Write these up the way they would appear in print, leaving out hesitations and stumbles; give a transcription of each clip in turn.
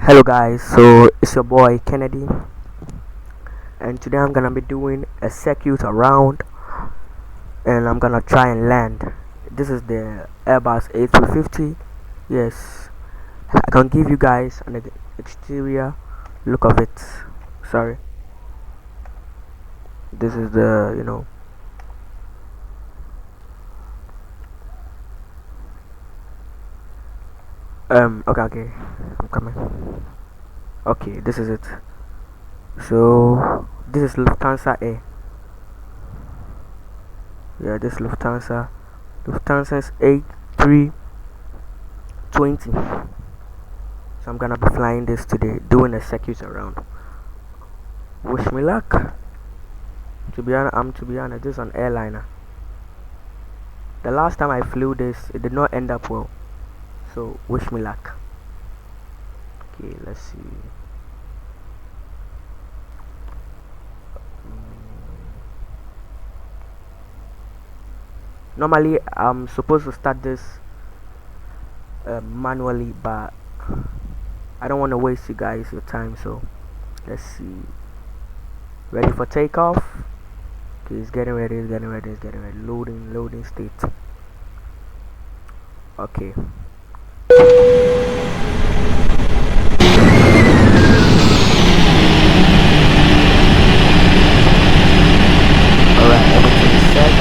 Hello guys, so it's your boy Kennedy, and today I'm gonna be doing a circuit around, and I'm gonna try and land. This is the Airbus A320. Yes, I can give you guys an exterior look of it. Sorry, this is the okay, I'm coming. Okay, this is it. So this is Lufthansa Air. Yeah, this Lufthansa. Lufthansa's A320. So I'm gonna be flying this today, doing a circuit around. Wish me luck. To be honest, this is an airliner. The last time I flew this, it did not end up well. So wish me luck. Okay, let's see. Normally, I'm supposed to start this manually, but I don't want to waste you guys your time. So let's see. Ready for takeoff? Okay, it's getting ready. Loading state. Okay. Alright, everything is set.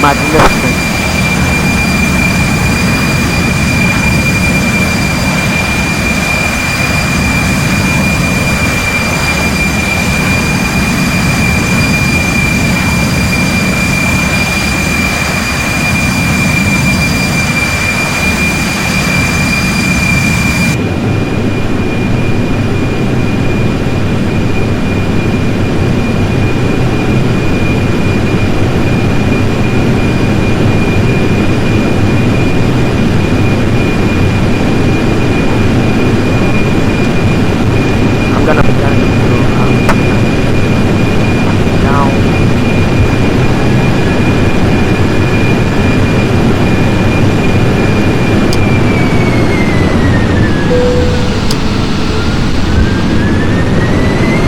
magnificent. I'm gonna be landing, so I'll be down.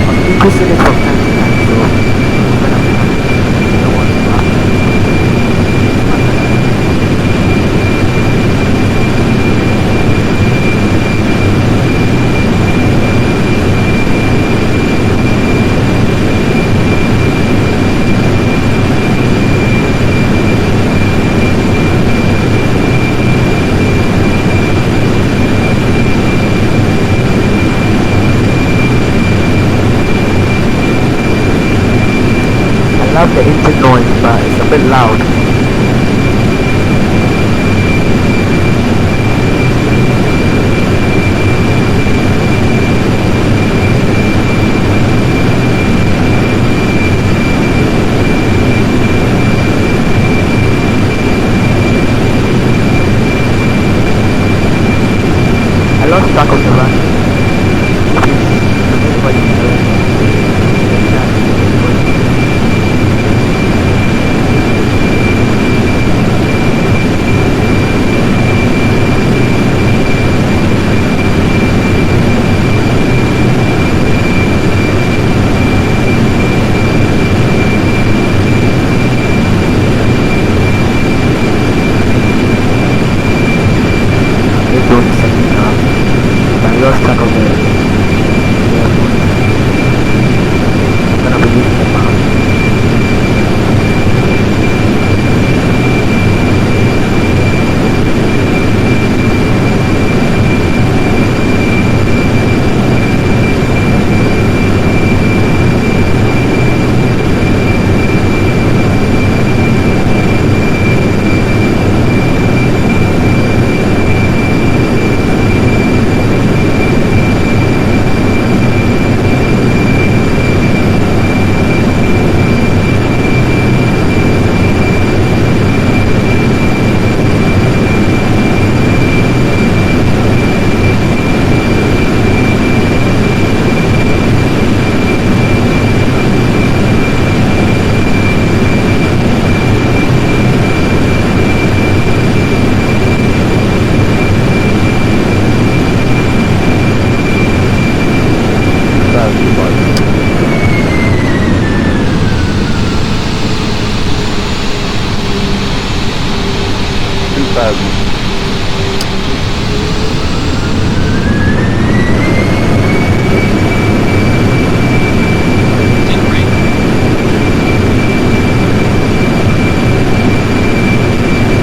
I'm increasing it from time to time, so I'm gonna be landing. You don't want to laugh. I love the engine noise, but it's a bit loud. I lost track of the run. Anybody knows? Doing second but I lost track of the airport. I'm gonna be using the map.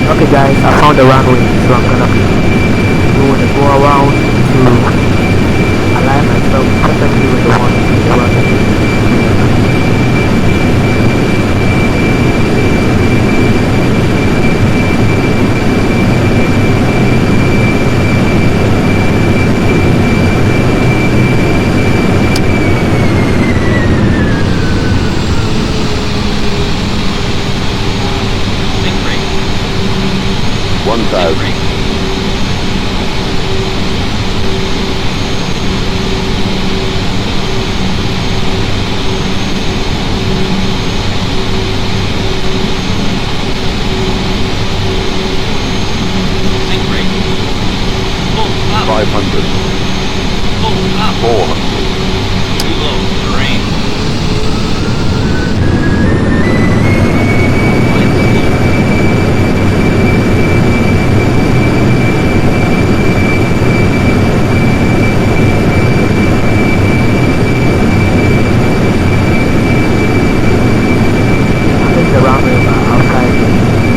Okay guys, I found the runway, so I'm gonna be doing a go around to align myself perfectly with the one in the runway. Outside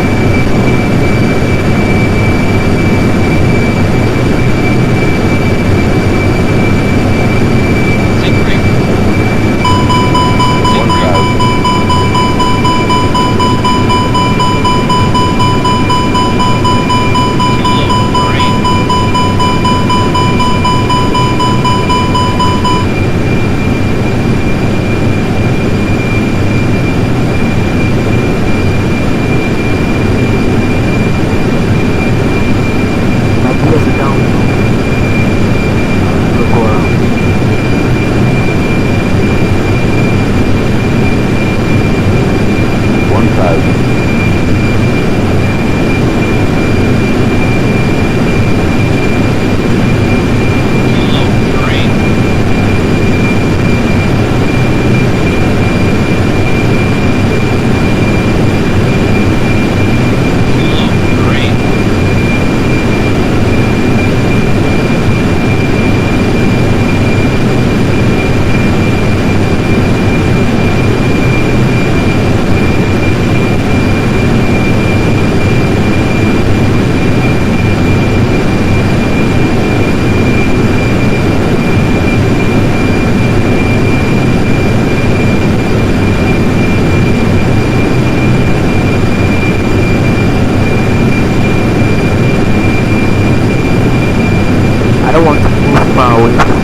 move far away from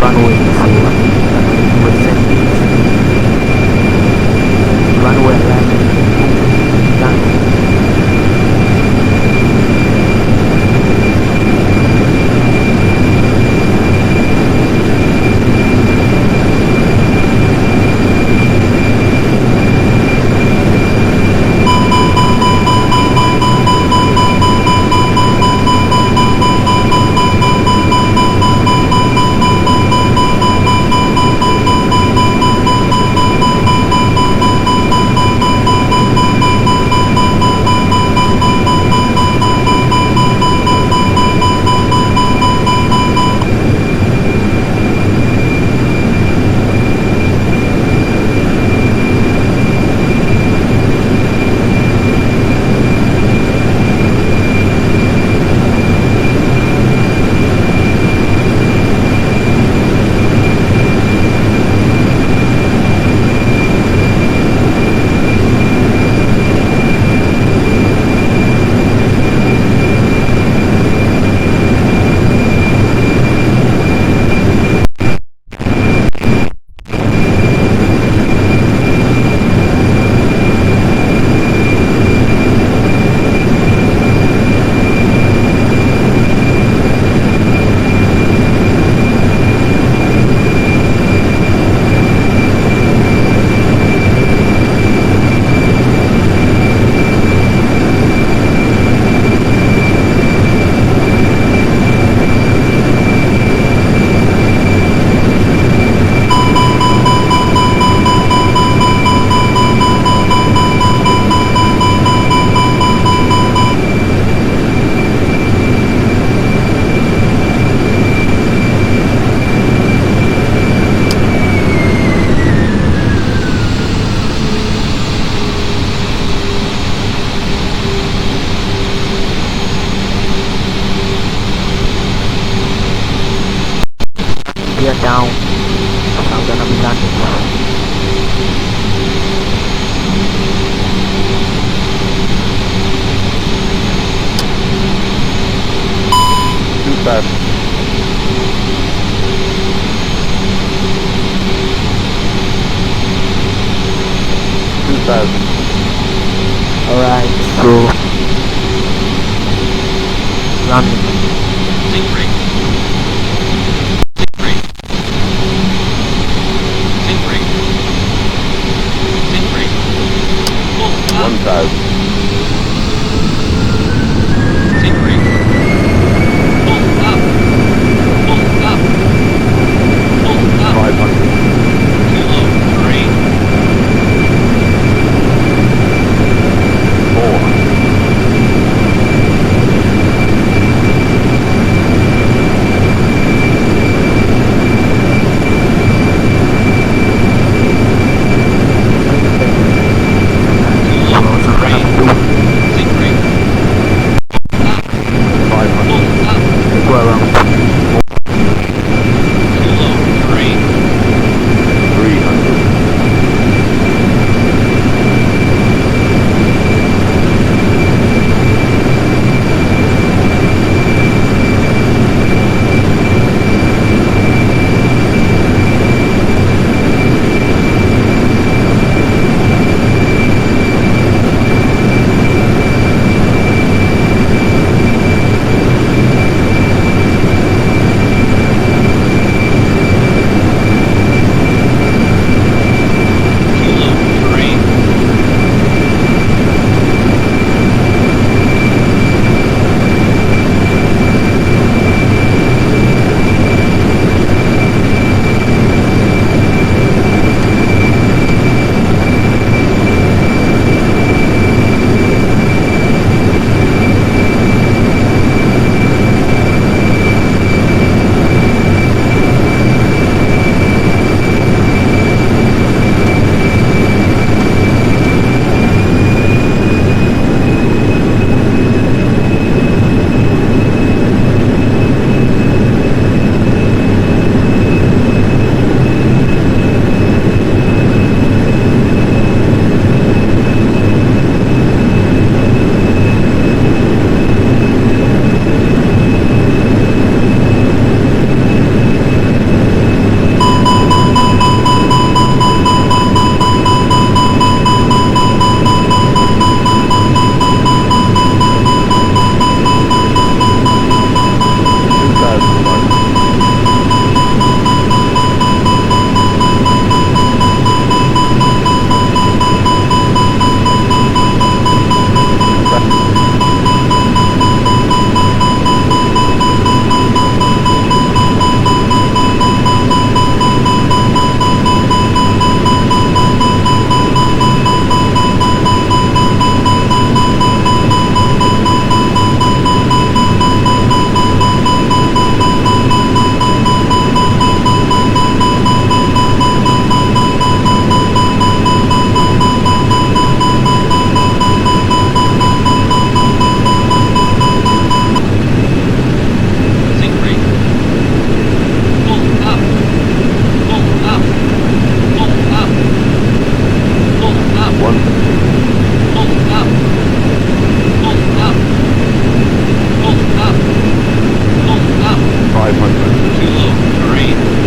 runway, so percentage runway alignment done. We are down. I'm gonna be landing. 25. 2000. Alright, so landing. Sink rate. Sink rate. Sink rate. Full up. 1000. Sink rate. Full up. Full up. Full up. 500. Kilo 3. 400. 500. Too low. Terrain.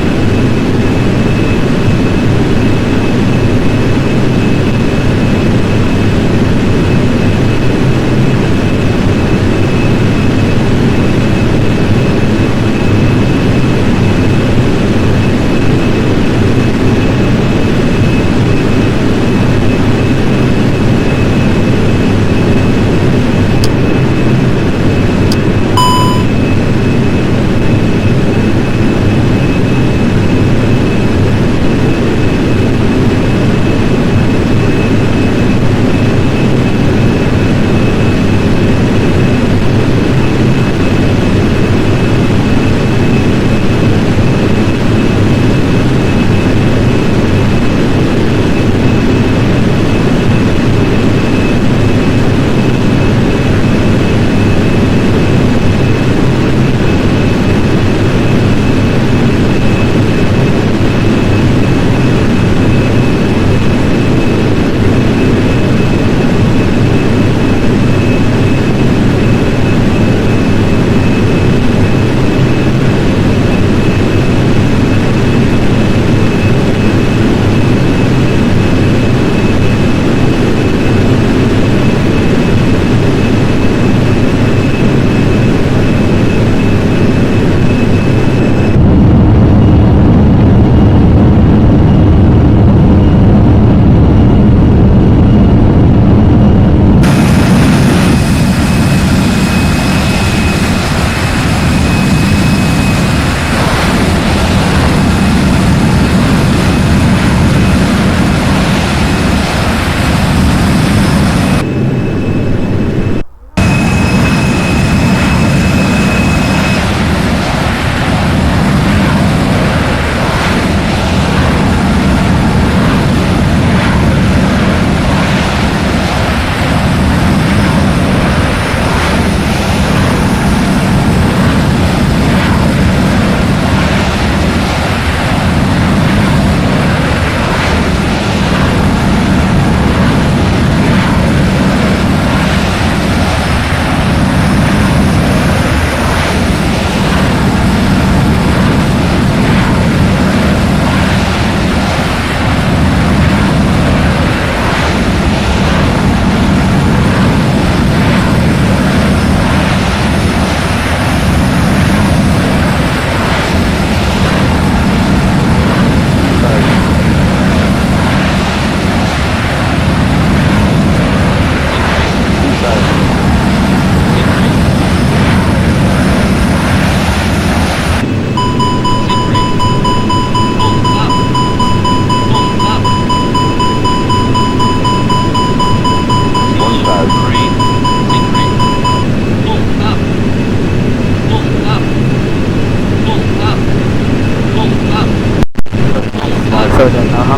So then how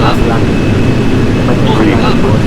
last lapมันจะเรียงกันหมด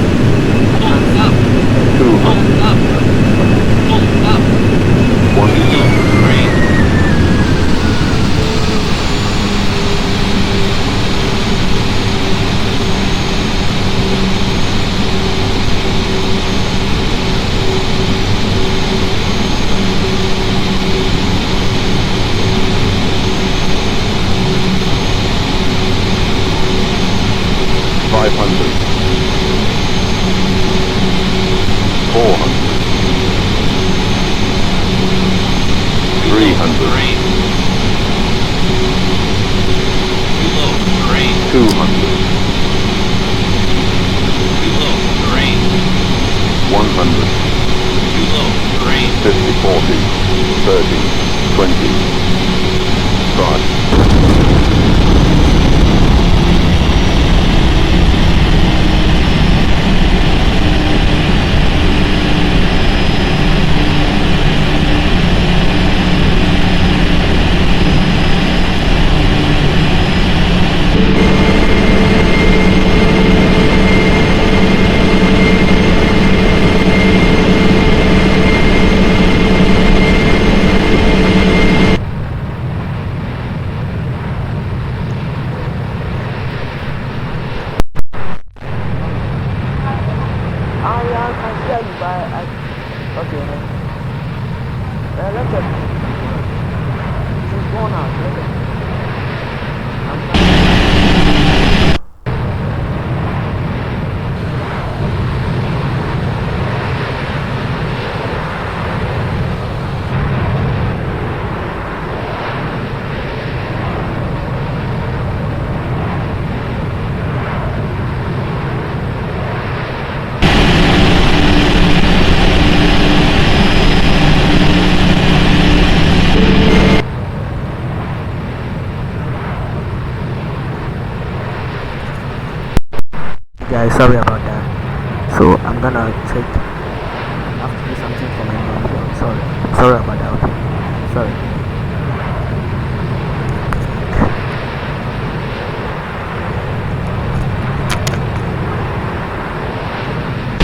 guys, sorry about that. So I'm gonna take, I have to do something for my mom. Sorry about that. Okay, sorry.